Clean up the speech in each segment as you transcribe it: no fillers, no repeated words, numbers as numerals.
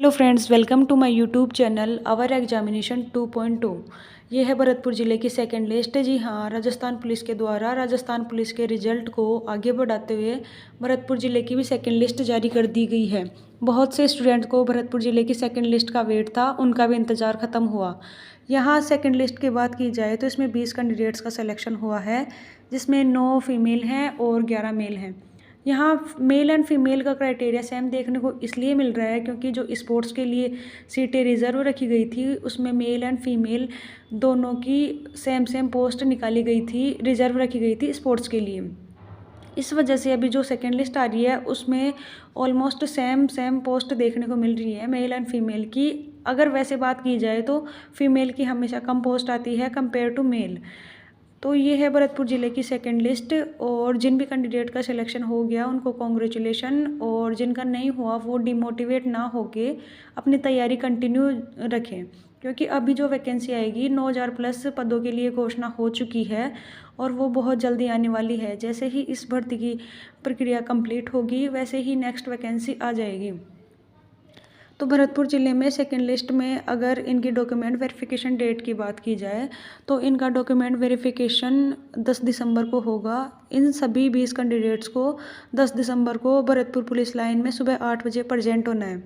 Hello friends, welcome to my YouTube channel our examination 2.2। ये है भरतपुर ज़िले की सेकंड लिस्ट। जी हाँ, राजस्थान पुलिस के द्वारा राजस्थान पुलिस के रिजल्ट को आगे बढ़ाते हुए भरतपुर ज़िले की भी सेकंड लिस्ट जारी कर दी गई है। बहुत से स्टूडेंट को भरतपुर ज़िले की सेकंड लिस्ट का वेट था, उनका भी इंतज़ार ख़त्म हुआ। यहाँ सेकंड लिस्ट की बात की जाए तो इसमें 20 कैंडिडेट्स का सिलेक्शन हुआ है, जिसमें 9 फीमेल हैं और 11 मेल हैं। यहाँ मेल एंड फीमेल का क्राइटेरिया सेम देखने को इसलिए मिल रहा है क्योंकि जो स्पोर्ट्स के लिए सीटें रिज़र्व रखी गई थी, उसमें मेल एंड फीमेल दोनों की सेम सेम पोस्ट निकाली गई थी, रिज़र्व रखी गई थी स्पोर्ट्स के लिए। इस वजह से अभी जो सेकेंड लिस्ट आ रही है उसमें ऑलमोस्ट सेम सेम पोस्ट देखने को मिल रही है मेल एंड फीमेल की। अगर वैसे बात की जाए तो फीमेल की हमेशा कम पोस्ट आती है कंपेयर टू मेल। तो ये है भरतपुर ज़िले की सेकंड लिस्ट, और जिन भी कैंडिडेट का सिलेक्शन हो गया उनको कॉन्ग्रेचुलेशन, और जिनका नहीं हुआ वो डिमोटिवेट ना होके अपनी तैयारी कंटिन्यू रखें, क्योंकि अभी जो वैकेंसी आएगी 9,000 प्लस पदों के लिए घोषणा हो चुकी है और वो बहुत जल्दी आने वाली है। जैसे ही इस भर्ती की प्रक्रिया कंप्लीट होगी वैसे ही नेक्स्ट वैकेंसी आ जाएगी। तो भरतपुर ज़िले में सेकंड लिस्ट में अगर इनकी डॉक्यूमेंट वेरिफिकेशन डेट की बात की जाए तो इनका डॉक्यूमेंट वेरिफिकेशन 10 दिसंबर को होगा। इन सभी 20 कैंडिडेट्स को 10 दिसंबर को भरतपुर पुलिस लाइन में सुबह 8 बजे प्रेजेंट होना है।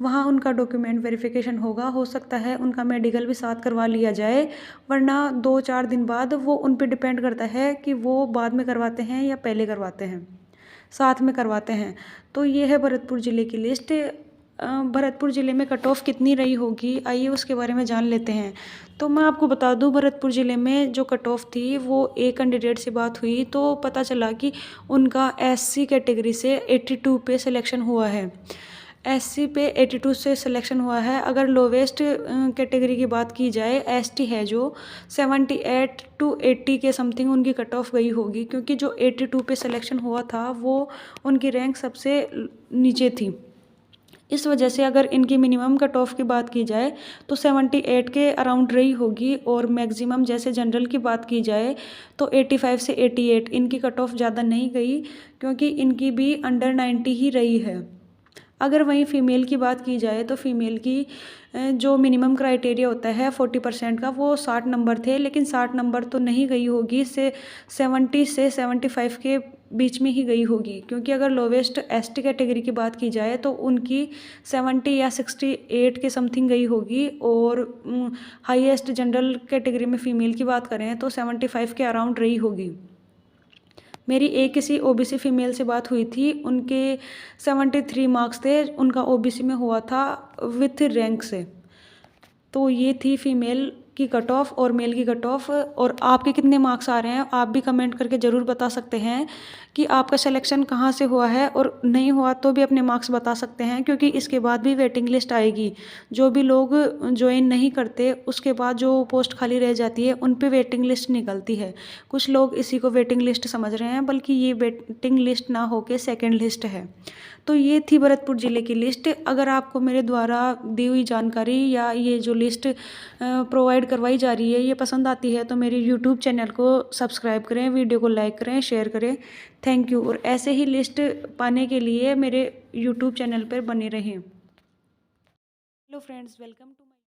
वहाँ उनका डॉक्यूमेंट वेरिफिकेशन होगा। हो सकता है उनका मेडिकल भी साथ करवा लिया जाए, वरना 2-4 दिन बाद वो उन पर डिपेंड करता है कि वो बाद में करवाते हैं या पहले करवाते हैं, साथ में करवाते हैं। तो ये है भरतपुर ज़िले की लिस्ट। भरतपुर ज़िले में कट ऑफ कितनी रही होगी, आइए उसके बारे में जान लेते हैं। तो मैं आपको बता दूं, भरतपुर ज़िले में जो कट ऑफ थी वो एक कैंडिडेट से बात हुई तो पता चला कि उनका एससी कैटेगरी से 82 पे सिलेक्शन हुआ है। एससी पे 82 से सिलेक्शन हुआ है। अगर लोवेस्ट कैटेगरी की बात की जाए, एसटी है जो 78 टू 80 के समथिंग उनकी कट ऑफ गई होगी, क्योंकि जो 82 पे सिलेक्शन हुआ था वो उनकी रैंक सबसे नीचे थी। इस वजह से अगर इनकी मिनिमम कट ऑफ की बात की जाए तो 78 के अराउंड रही होगी, और मैक्सिमम जैसे जनरल की बात की जाए तो 85 से 88 इनकी कट ऑफ ज़्यादा नहीं गई, क्योंकि इनकी भी अंडर 90 ही रही है। अगर वहीं फ़ीमेल की बात की जाए तो फ़ीमेल की जो मिनिमम क्राइटेरिया होता है 40% का, वो 60 नंबर थे, लेकिन 60 नंबर तो नहीं गई होगी, से 70 से 75 के बीच में ही गई होगी, क्योंकि अगर लोवेस्ट एसटी कैटेगरी की बात की जाए तो उनकी 70 या 68 के समथिंग गई होगी, और हाईएस्ट जनरल कैटेगरी में फ़ीमेल की बात करें तो 75 के अराउंड रही होगी। मेरी एक किसी ओबीसी फीमेल से बात हुई थी, उनके 73 मार्क्स थे, उनका ओबीसी में हुआ था विथ रैंक से। तो ये थी फीमेल की कट ऑफ और मेल की कट ऑफ। और आपके कितने मार्क्स आ रहे हैं आप भी कमेंट करके ज़रूर बता सकते हैं कि आपका सिलेक्शन कहाँ से हुआ है, और नहीं हुआ तो भी अपने मार्क्स बता सकते हैं, क्योंकि इसके बाद भी वेटिंग लिस्ट आएगी। जो भी लोग ज्वाइन नहीं करते उसके बाद जो पोस्ट खाली रह जाती है उन पे वेटिंग लिस्ट निकलती है। कुछ लोग इसी को वेटिंग लिस्ट समझ रहे हैं, बल्कि ये वेटिंग लिस्ट ना होके सेकेंड लिस्ट है। तो ये थी भरतपुर ज़िले की लिस्ट। अगर आपको मेरे द्वारा दी हुई जानकारी या ये जो लिस्ट प्रोवाइड करवाई जा रही है ये पसंद आती है तो मेरे यूट्यूब चैनल को सब्सक्राइब करें, वीडियो को लाइक करें, शेयर करें। Thank you. और ऐसे ही लिस्ट पाने के लिए मेरे यूट्यूब चैनल पर बने रहें। Hello friends, welcome to